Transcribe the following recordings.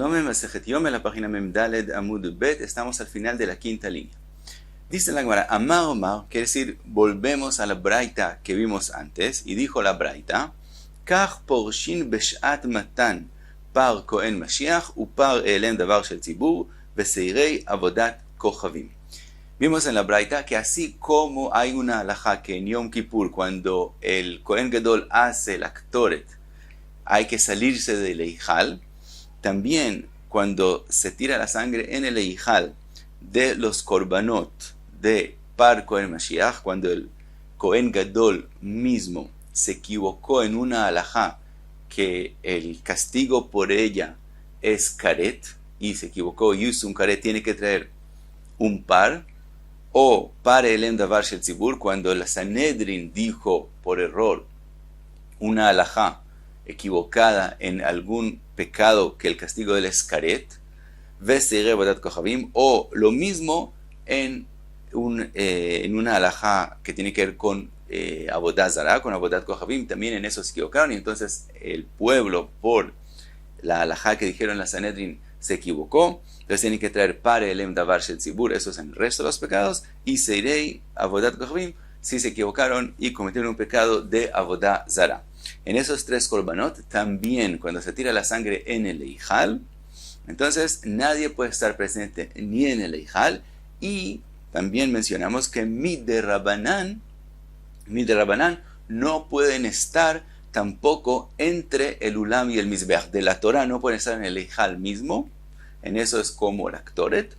Yome, Masejet Yome, la página Memdaled Amud Bet, estamos al final de la quinta línea. Dice la Gemara, Amar Omar, quiere decir, volvemos a la braita que vimos antes, y dijo la braita, Kach porshin beshat matan, par Kohen Mashiach, u par elem davar shel tzibur, beseirei avodat kochavim. Vimos en la braita que así como hay una halajá que en Yom Kippur, cuando el Kohen Gadol hace el Aktoret, hay que salirse del Eijal, también cuando se tira la sangre en el Eijal de los Korbanot de Par Kohen Mashiach, cuando el Kohen Gadol mismo se equivocó en una halajá que el castigo por ella es karet, y se equivocó y hizo un karet, tiene que traer un par, o par elem davar shel tzibur, cuando la Sanedrin dijo por error una halajá equivocada en algún pecado que el castigo del es karet, veseirei avodat kochavim, o lo mismo en una halajá que tiene que ver con avodat zará, con avodat kochavim, también en eso se equivocaron, y entonces el pueblo, por la halajá que dijeron la Sanedrin, se equivocó. Entonces tienen que traer pare elem davar shel tzibur, eso es en el resto de los pecados, y seirei avodat kochavim, si se equivocaron y cometieron un pecado de avodat zará. En esos tres korbanot, también cuando se tira la sangre en el Eijal, entonces nadie puede estar presente ni en el Eijal, y también mencionamos que miderabanan no pueden estar tampoco entre el Ulam y el Mizbeach. De la Torah no pueden estar en el Eijal mismo, en eso es como el Aktoret,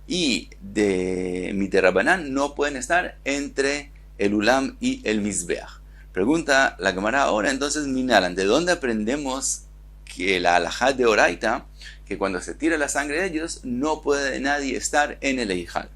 y de miderabanan no pueden estar entre el Ulam y el Mizbeach. Pregunta la Gemara ahora, entonces, Minalan, ¿de dónde aprendemos que la halajá de Oraita, que cuando se tira la sangre de ellos, no puede nadie estar en el Eijal?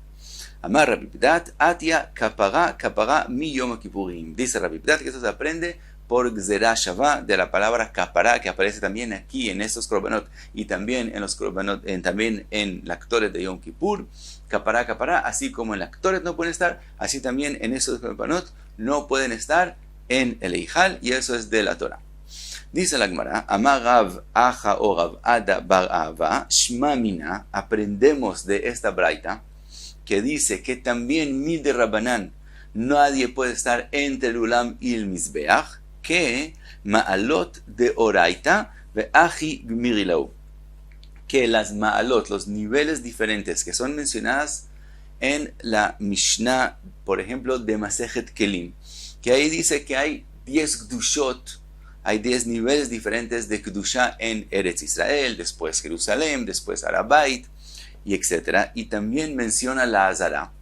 Amar Rabbi Pidat, Atia kapara mi Yom Kippurim. Dice Rabbi Pidat que eso se aprende por Gzerah Shavá, de la palabra kapara, que aparece también aquí en estos korbanot, y también en los korbanot, también en la Aktoret de Yom Kippur. Kapara, así como en la Aktoret no pueden estar, así también en esos korbanot no pueden estar en el Eijal, y eso es de la Torah. Dice la Gemara, Amar Rav Aja o Rav Ada bar Ava, Shma Mina, aprendemos de esta braita, que dice que también miderabanan nadie puede estar entre el Ulam y el Mizbeach, que Ma'alot de Oraita ve Aji Gmirilau, que las Ma'alot, los niveles diferentes que son mencionadas en la Mishnah, por ejemplo, de Masejet Kelim, que ahí dice que hay 10 Kedushot, hay 10 niveles diferentes de Kedusha en Eretz Israel, después Jerusalén, después Arabait, y etc. Y también menciona la Azara.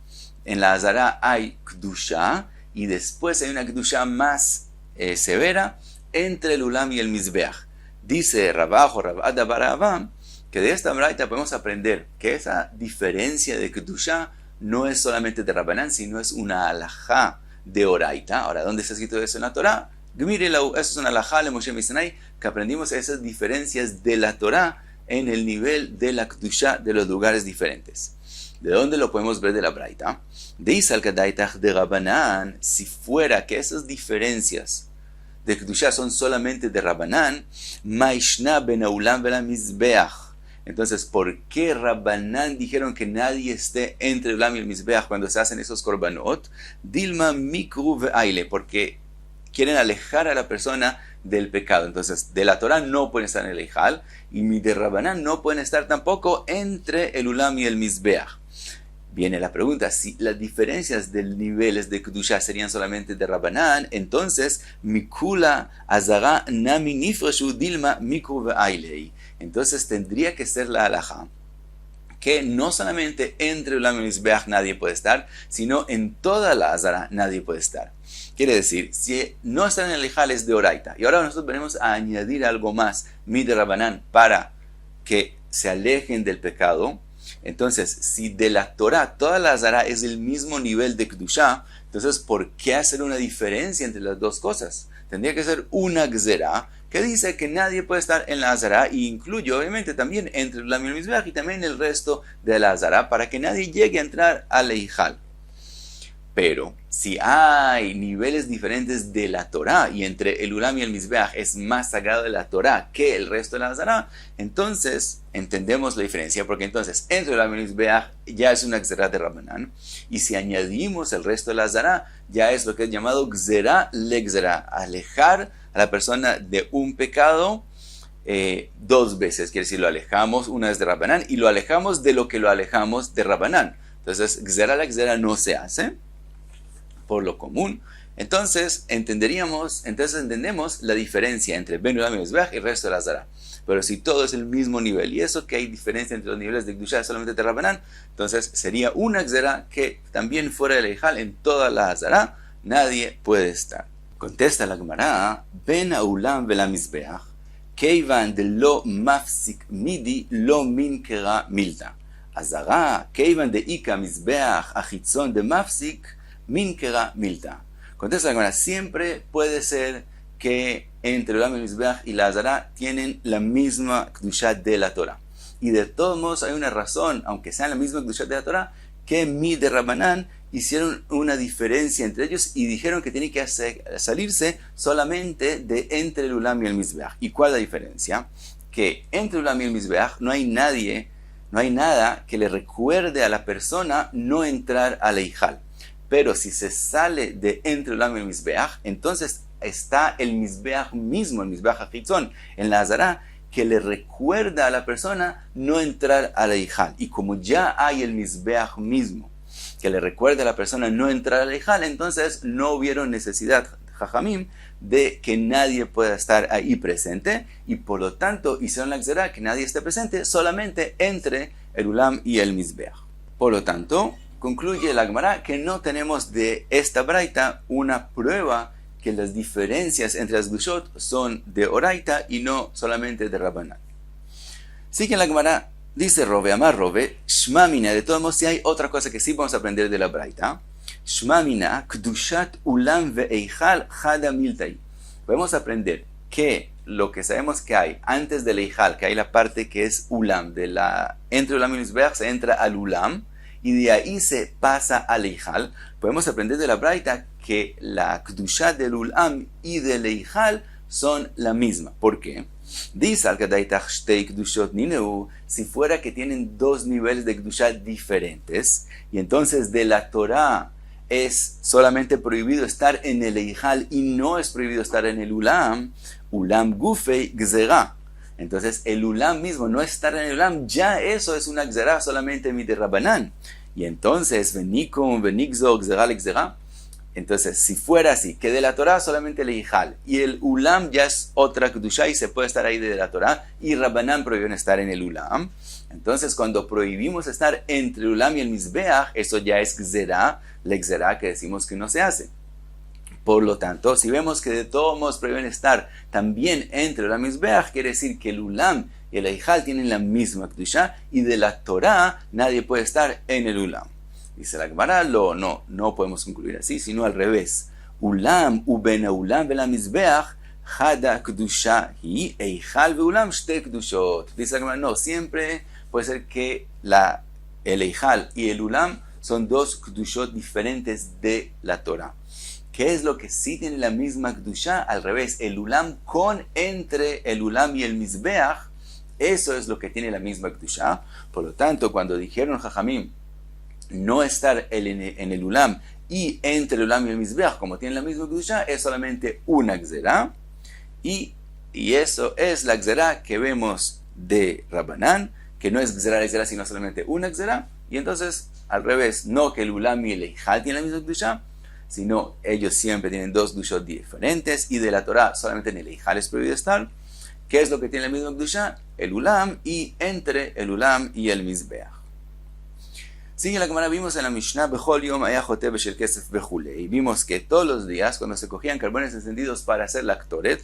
En la Azara hay Kedusha, y después hay una Kedusha más severa entre el Ulam y el Mizbeach. Dice Rabajo, Rabada Barabam, que de esta braita podemos aprender que esa diferencia de Kedusha no es solamente de Rabbanán, sino es una halajá de Oraita. Ahora, ¿dónde está escrito eso en la Torah? Gmirilau, eso es una halajá de Moshe Misinai, que aprendimos esas diferencias de la Torah en el nivel de la Kedusha de los lugares diferentes. ¿De dónde lo podemos ver de la braita? De Isal Kadaitach de Rabbanán, si fuera que esas diferencias de Kedusha son solamente de Rabbanán, Maishna ben Aulam vela Mizbeach. Entonces, ¿por qué Rabbanán dijeron que nadie esté entre el Ulam y el Mizbeach cuando se hacen esos korbanot? Dilma mikru ve'aile, porque quieren alejar a la persona del pecado. Entonces, de la Torah no pueden estar en el Eijal, y de Rabbanán no pueden estar tampoco entre el Ulam y el Mizbeach. Viene la pregunta, si las diferencias de niveles de Kedusha serían solamente de Rabbanán, entonces, Mikula Azara Nami Nifreshu Dilma Mikru ve'ailei. Entonces tendría que ser la halajá que no solamente entre Ulam y Mizbeach nadie puede estar, sino en toda la Azara nadie puede estar. Quiere decir, si no están en el Eijal es de Oraita, y ahora nosotros venimos a añadir algo más, miderabanan, para que se alejen del pecado. Entonces, si de la Torah toda la Azara es el mismo nivel de Kedusha, entonces ¿por qué hacer una diferencia entre las dos cosas? Tendría que ser una Gzerah que dice que nadie puede estar en la Azara, y incluye obviamente también entre el Ulam y el Mizbeach y también el resto de la Azara, para que nadie llegue a entrar al Eijal. Pero si hay niveles diferentes de la Torá y entre el Ulam y el Mizbeach es más sagrado de la Torá que el resto de la Hazara, entonces entendemos la diferencia, porque entonces entre el Ulam y el Mizbeach ya es una Gzerá de Rabbanán, y si añadimos el resto de la Hazara, ya es lo que es llamado Gzerá le Gzerá, alejar a la persona de un pecado dos veces, quiere decir, lo alejamos una vez de Rabbanán y lo alejamos de lo que lo alejamos de Rabbanán. Entonces, Gzerá la Gzerá no se hace por lo común. Entonces entendemos la diferencia entre Ben Ulam y Mizbeach y el resto de la Hazara. Pero si todo es el mismo nivel, y eso que hay diferencia entre los niveles de Kedushá solamente de Rabbanán, entonces sería una Gzerá que también fuera del Eijal en toda la Hazara nadie puede estar. Contesta la Gemara, Ben Ulam vela Mizbeach, Keivan de lo mafsik midi lo min kera milta. Hazara, Keivan de Ika Mizbeach achitzon de mafsik min kera milta. Contesta la Gemara, siempre puede ser que entre el Ulam y el Mizbeach y la Hazara tienen la misma Kedushá de la Torah. Y de todos modos hay una razón, aunque sean la misma Kedushá de la Torah, que Mi de Rabbanán hicieron una diferencia entre ellos y dijeron que tiene que salirse solamente de entre el Ulam y el Mizbeach. ¿Y cuál es la diferencia? Que entre el Ulam y el Mizbeach no hay nada que le recuerde a la persona no entrar al Eijal. Pero si se sale de entre el Ulam y el Mizbeach, entonces está el Mizbeach mismo, el Mizbeach Achitzon, en la Hazara, que le recuerda a la persona no entrar al Eijal. Y como ya hay el Mizbeach mismo, que le recuerda a la persona no entrar al Eijal, entonces no hubieron necesidad, Jajamim, de que nadie pueda estar ahí presente, y por lo tanto hicieron la Gzerá que nadie esté presente, solamente entre el Ulam y el Mizbeach. Por lo tanto, concluye la Gemara que no tenemos de esta braita una prueba que las diferencias entre las Kedushot son de Oraita y no solamente de Rabbanán. Sigue la Gemara, dice Rove, Amar Rove, Shma Mina, de todos modos si hay otra cosa que sí vamos a aprender de la braita, Shma Mina, Kedushat Ulam ve'Eijal Chada Miltai. Podemos aprender que lo que sabemos que hay antes del Eijal, que hay la parte que es Ulam, entre Ulam y Mizbeach se entra al Ulam, y de ahí se pasa al Eijal. Podemos aprender de la braita que la Kedushá del Ulam y del Eijal son la misma. ¿Por qué? Dice al Kadaitach Shtei Kedushot Nineu, si fuera que tienen dos niveles de Kedushá diferentes, y entonces de la Torá es solamente prohibido estar en el Eijal y no es prohibido estar en el Ulam, Ulam Gufei Gzerá. Entonces el Ulam mismo, no estar en el Ulam, ya eso es una Gzerá solamente mi de Rabbanán. Y entonces, Venikum, Venigzo, Gzerá, Gzerá. Entonces, si fuera así, que de la Torah solamente el Eijal y el Ulam ya es otra Kedushá y se puede estar ahí de la Torah, y Rabbanán prohibió estar en el Ulam. Entonces, cuando prohibimos estar entre el Ulam y el Mizbeach, eso ya es Gzerá, la Gzerá que decimos que no se hace. Por lo tanto, si vemos que de todos modos prohíben estar también entre el Ulam y el Mizbeach, quiere decir que el Ulam y el Eijal tienen la misma Kedushá, y de la Torah nadie puede estar en el Ulam. Dice la Gemara, no podemos concluir así, sino al revés. Ulam uben ulam vela Mizbeach hada Kedusha hi Eijal veulam shte Kedushot. Dice la Gemara, no, siempre puede ser que el Eijal y el Ulam son dos Kedushot diferentes de la Torah. ¿Qué es lo que sí tiene la misma Kedushá? Al revés, el Ulam entre el Ulam y el Mizbeach, eso es lo que tiene la misma Kedushá. Por lo tanto, cuando dijeron Jajamim no estar en el Ulam y entre el Ulam y el Mizbeach, como tienen la misma Kedushá, es solamente una Gzerá, y eso es la Gzerá que vemos de Rabbanán, que no es Gzerá, sino solamente una Gzerá. Y entonces, al revés, no que el Ulam y el Eijal tienen la misma Kedushá, sino ellos siempre tienen dos Kedushot diferentes, y de la Torah solamente en el Eijal es prohibido estar. ¿Qué es lo que tiene la misma Kedushá? El Ulam, y entre el Ulam y el Mizbeach. Sigue la Gemara, vimos en la Mishnah, Bechol Yom Haya Jote Beshel Kesef Bechulei. Vimos que todos los días, cuando se cogían carbones encendidos para hacer la Ktoret,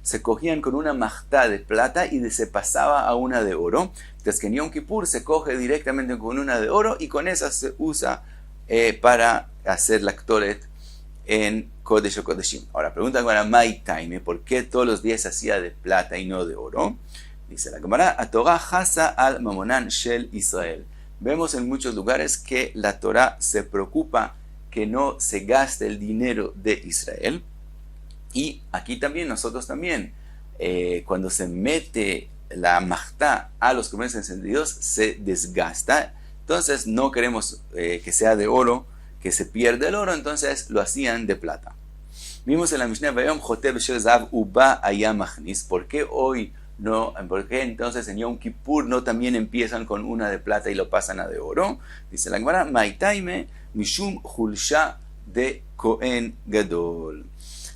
se cogían con una machtá de plata y se pasaba a una de oro. Entonces que en Yom Kippur se coge directamente con una de oro, y con esa se usa para hacer la Ktoret en Kodesh o Kodeshim. Ahora, pregunta la Gemara, Mai Taime, ¿por qué todos los días se hacía de plata y no de oro? Dice la Gemara, Atorá Hasa al Mamonan Shel Israel. Vemos en muchos lugares que la Torah se preocupa que no se gaste el dinero de Israel. Y aquí también, nosotros también, cuando se mete la machtá a los carbones encendidos, se desgasta. Entonces no queremos que sea de oro, que se pierda el oro, entonces lo hacían de plata. Vimos en la Mishnah, ¿por qué hoy no? ¿Por qué entonces en Yom Kippur no también empiezan con una de plata y lo pasan a de oro? Dice la Gemara, Maitaime Mishum Hulsha de Kohen Gadol.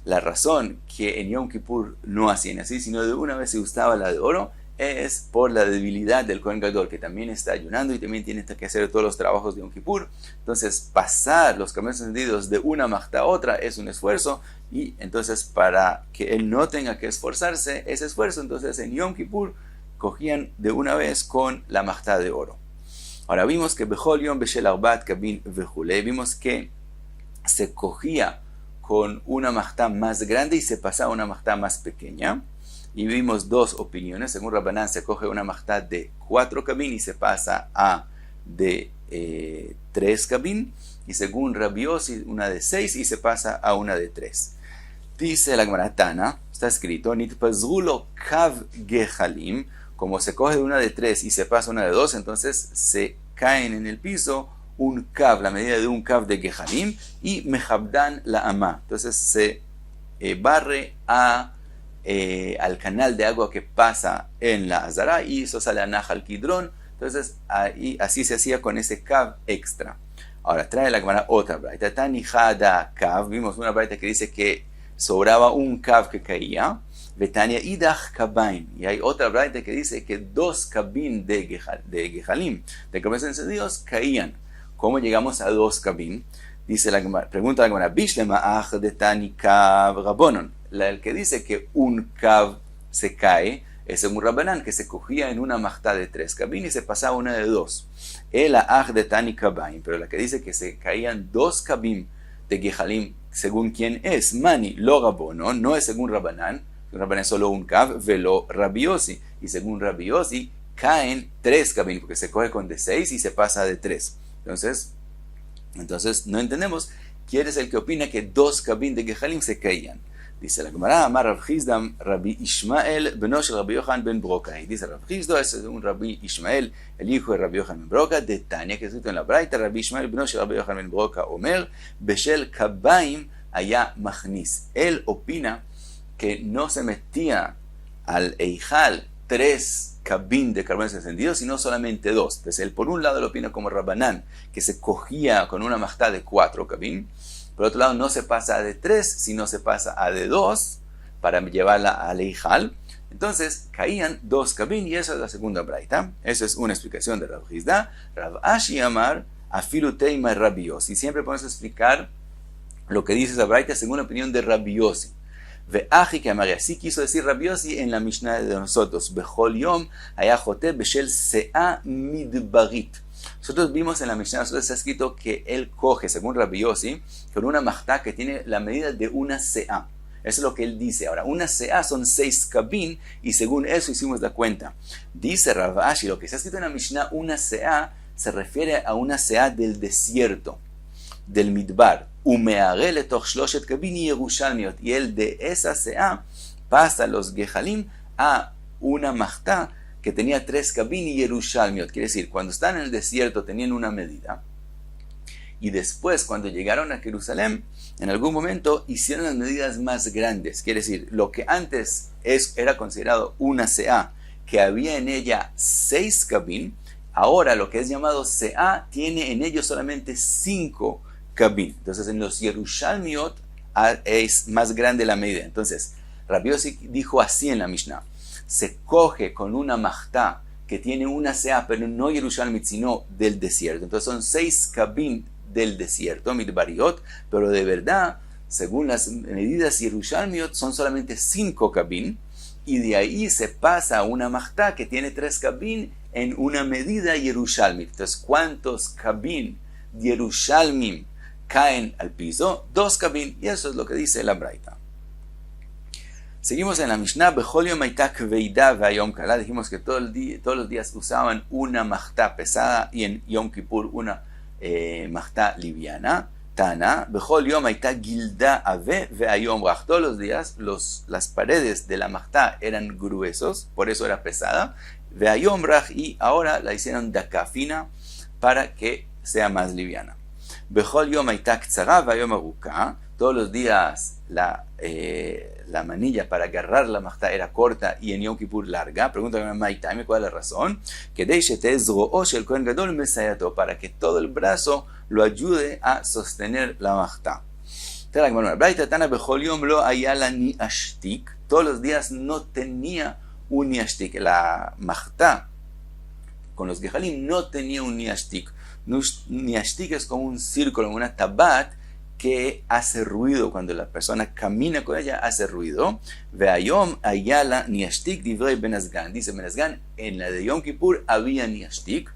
La razón que en Yom Kippur no hacían así, sino de una vez se gustaba la de oro, es por la debilidad del Kohen Gadol, que también está ayunando y también tiene que hacer todos los trabajos de Yom Kippur. Entonces, pasar los carbones encendidos de una machtá a otra es un esfuerzo, y entonces para que él no tenga que esforzarse ese esfuerzo, entonces en Yom Kippur cogían de una vez con la machtá de oro. Ahora vimos que Bechol Yom Beshel Arbat Kabin Vejule, vimos que se cogía con una machtá más grande y se pasaba a una machtá más pequeña. Y vimos dos opiniones. Según Rabbanán se coge una machtá de 4 kabin y se pasa a de 3 kabin. Y según Rabbi Yossi, una de 6 y se pasa a una de 3. Dice la Gemara Tana, está escrito, Nitpazrulo kav gehalim, como se coge de una de 3 y se pasa a una de 2, entonces se caen en el piso un kav, la medida de un kav de gehalim, y mehabdan la ama. Entonces se barre al canal de agua que pasa en la Azara y eso sale a Nahal Kidron. Entonces así se hacía con ese kav extra. Ahora trae la Gemara otra braita, Tani Hada kav, vimos una braita que dice que sobraba un kav que caía, Betania idach kabaim, y hay otra braita que dice que 2 kabin de gehalim, de carbones encendidos, caían. ¿Cómo llegamos a 2 kabin? Dice la Gemara, pregunta la Gemara, Bishlema ach de Tani kav rabonon. El que dice que un kav se cae es un Rabbanán que se cogía en una machtá de 3 kabin y se pasaba una de 2. El ach de Tani kabaim, pero la que dice que se caían 2 kabin de gehalim, según quién es, Mani, lo Rabbonon, no es según Rabbanán, Rabbanán es solo un kav, velo Rabbi Yossi, y según Rabbi Yossi caen 3 kabin, porque se coge con de 6 y se pasa de 3. Entonces no entendemos quién es el que opina que 2 kabin de gehalim se caían. Dice la Gemara, Amar Rav Chizdam, Rabbi Ishmael, beno shel Rabbi Yochanan ben Broca. Y dice Rav Chizda, es un Rabbi Ishmael, el hijo de Rabbi Yochanan ben Broca, de Tania, que es escrito en la Braita, Rabbi Ishmael, beno shel Rabbi Yochanan ben Broca, Omer, Beshel Kabaim, allá Machnis. Él opina que no se metía al Eijal 3 kabin de carbones encendidos, sino solamente 2. Entonces él por un lado lo opina como Rabbanán, que se cogía con una machtá de 4 kabin. Por otro lado, no se pasa a de 3, sino se pasa a de 2 para llevarla al Eijal. Entonces, caían 2 kabin y esa es la segunda braita. Esa es una explicación de Rav Chizda. Rav Ashi Amar, Afilu Teima Rabbi Yossi. Siempre podemos explicar lo que dice esa braita según la opinión de Rabbi Yossi. Ve'achi que Amar, así quiso decir Rabbi Yossi en la Mishnah de nosotros. Bechol Yom Hayajote Beshel Sea Midbarit. Nosotros vimos en la Mishnah, nosotros está escrito que él coge, según Rabbi Yossi, con una machtá que tiene la medida de una seá. Eso es lo que él dice. Ahora, una seá son 6 kabin y según eso hicimos la cuenta. Dice Rav Ashi, lo que está escrito en la Mishnah, una seá, se refiere a una seá del desierto, del Midbar. Umeare letoch shloshet kabin y Yerushalmiot. Y él de esa seá pasa los gehalim a una machtá que tenía 3 kabin y Yerushalmiot. Quiere decir, cuando están en el desierto tenían una medida, y después cuando llegaron a Jerusalén, en algún momento hicieron las medidas más grandes. Quiere decir, lo que antes era considerado una seá, que había en ella 6 kabin, ahora lo que es llamado seá tiene en ello solamente 5 kabin. Entonces en los Yerushalmiot es más grande la medida. Entonces Rabbi Yossi dijo así en la Mishnah: se coge con una machtá que tiene una seá, pero no Yerushalmit, sino del desierto. Entonces son 6 kabin del desierto, midbariot, pero de verdad, según las medidas Yerushalmiot, son solamente 5 kabin, y de ahí se pasa a una machtá que tiene 3 kabin en una medida Yerushalmit. Entonces, ¿cuántos kabin Yerushalmim caen al piso? 2 kabin, y eso es lo que dice la Braita. Seguimos en la Mishnah, Bechol Yom Hayta Kveida ve'Yom Kala. Dijimos que todos los días usaban una machtá pesada y en Yom Kippur una machtá liviana. Tana, Bechol Yom Aita Gilda Ave Veayom Rach. Todos los días las paredes de la Machtá eran gruesos, por eso era pesada. Veayom Rach, y ahora la hicieron daká, fina, para que sea más liviana. Bechol Yom Aita Ktsara Veayom Aruka. Todos los días la manilla para agarrar la Machtá era corta y en Yom Kippur larga. Pregunta a Maitame, ¿cuál es la razón? Para que todo el brazo lo ayude a sostener la Machtá. Todos los días no tenía un niashtik. La Machtá con los gehalim no tenía un niashtik. Niashtik es como un círculo, una tabat que hace ruido. Cuando la persona camina con ella, hace ruido. Veayom ayala niashtik divrei Ben Azgan. Dice Ben Azgan, en la de Yom Kippur había niashtik.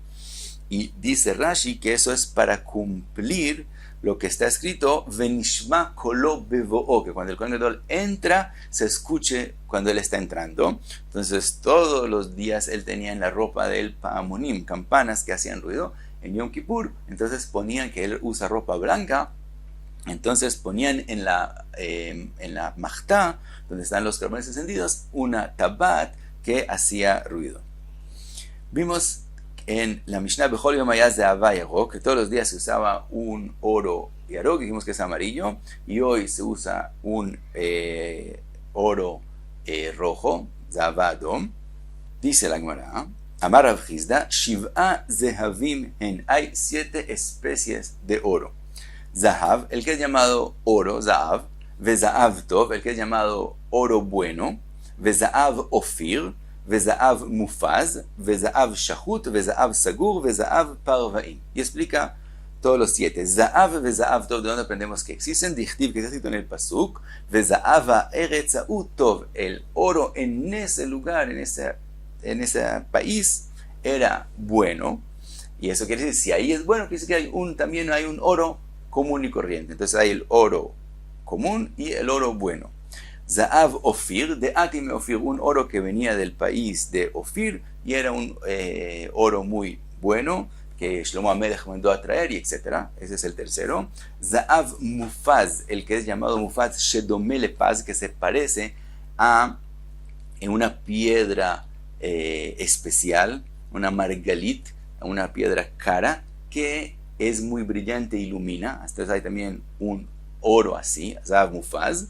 Y dice Rashi que eso es para cumplir lo que está escrito, Venishma kolo bevo'o, que cuando el Kohen Gadol entra, se escuche cuando él está entrando. Entonces, todos los días él tenía en la ropa de él pa'amonim, campanas que hacían ruido. En Yom Kippur, entonces ponían, que él usa ropa blanca, entonces ponían en la Machtá, donde están los carbones encendidos, una tabat que hacía ruido. Vimos en la Mishnah Bechol Yom Hayaz de Ava Yarok, que todos los días se usaba un oro yarok, dijimos que es amarillo, y hoy se usa un oro rojo, Zava Adom. Dice la Gemara, Amar Rav Chizda, Shiv'a Zehavim hen, hay 7 especies de oro. Zahav, el que es llamado oro, Zahav, Vezahav Tov, el que es llamado oro bueno, Vezahav Ofir, Vezahav Mufaz, Vezahav Shahut, Vezahav Sagur, Vezahav Parvaim. Y explica todos los 7. Zahav, Vezahav Tov, de donde aprendemos que existen, Dichtiv, que está escrito en el Pasuk, Vezahav Eretzahu Tov, el oro en ese lugar, en ese país, era bueno. Y eso quiere decir, si ahí es bueno, quiere decir que también hay un oro común y corriente. Entonces hay el oro común y el oro bueno. Zahav Ofir, de Atime Ofir, un oro que venía del país de Ofir y era un oro muy bueno que Shlomo Amelech mandó a traer, y etc. Ese es el tercero. Zahav Mufaz, el que es llamado Mufaz Shedome Lepaz, que se parece a una piedra especial, una margalit, una piedra cara que es muy brillante e ilumina. Hasta hay también un oro así, Zahav Mufaz.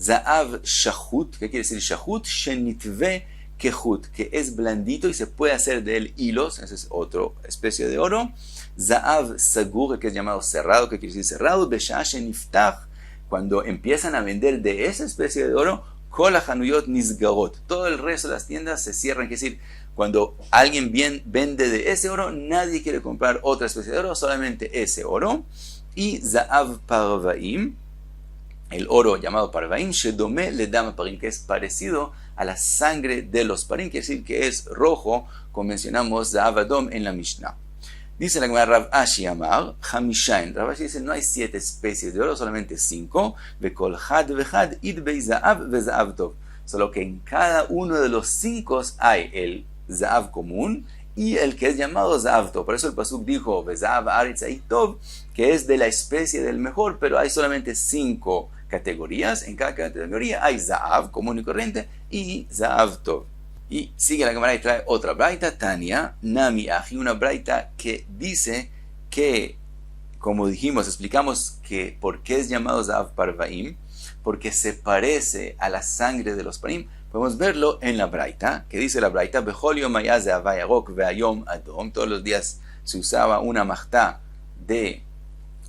Zahav Shahut, ¿qué quiere decir Shahut? Shenitve Kehut, que es blandito y se puede hacer de él hilos, esa es otra especie de oro. Zahav Sagur, que es llamado cerrado, ¿qué quiere decir cerrado? Besha Sheniftach, cuando empiezan a vender de esa especie de oro, Kol HaChanuyot Nizgarot, todo el resto de las tiendas se cierran, quiere decir, cuando alguien vende de ese oro, nadie quiere comprar otra especie de oro, solamente ese oro. Y Zahav Parvaim, el oro llamado Parvaim, Shedome Ledam Parim, que es parecido a la sangre de los Parim, quiere decir que es rojo, como mencionamos Zahav Adom en la Mishnah. Dice la Gemara Rav Ashi Amar, Hamishain. Rav Ashi dice, no hay 7 especies de oro, solamente 5. Vekol had vechad idbei Zahav ve Zahav Tov. Solo que en cada uno de los 5 hay el Zahav común y el que es llamado Zahav Tov. Por eso el Pasuk dijo, Vezahav Aretz Tov, que es de la especie del mejor, pero hay solamente 5 categorías. En cada categoría hay Zahav común y corriente y Zahav Tov. Y sigue la Gemara y trae otra braita, Tania, Nami Aji, una braita que dice que, como dijimos, explicamos que por qué es llamado Zahav Parvaim, porque se parece a la sangre de los Parim. Podemos verlo en la braita, que dice la braita, Bechol Yom Hayaz de Ava Yarok Veayom Adom, todos los días se usaba una machtá de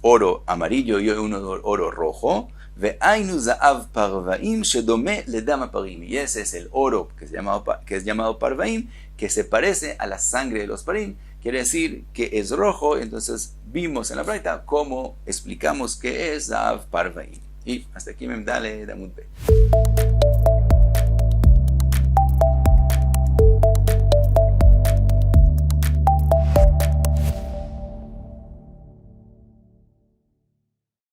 oro amarillo y un oro rojo, Ve'ainu Zahav Parvaim Shedome Ledam Parim, y ese es el oro que es llamado Parvaim, que se parece a la sangre de los Parim, quiere decir que es rojo. Entonces vimos en la braita cómo explicamos qué es Zahav Parvaim. Y hasta aquí me dale Damut B.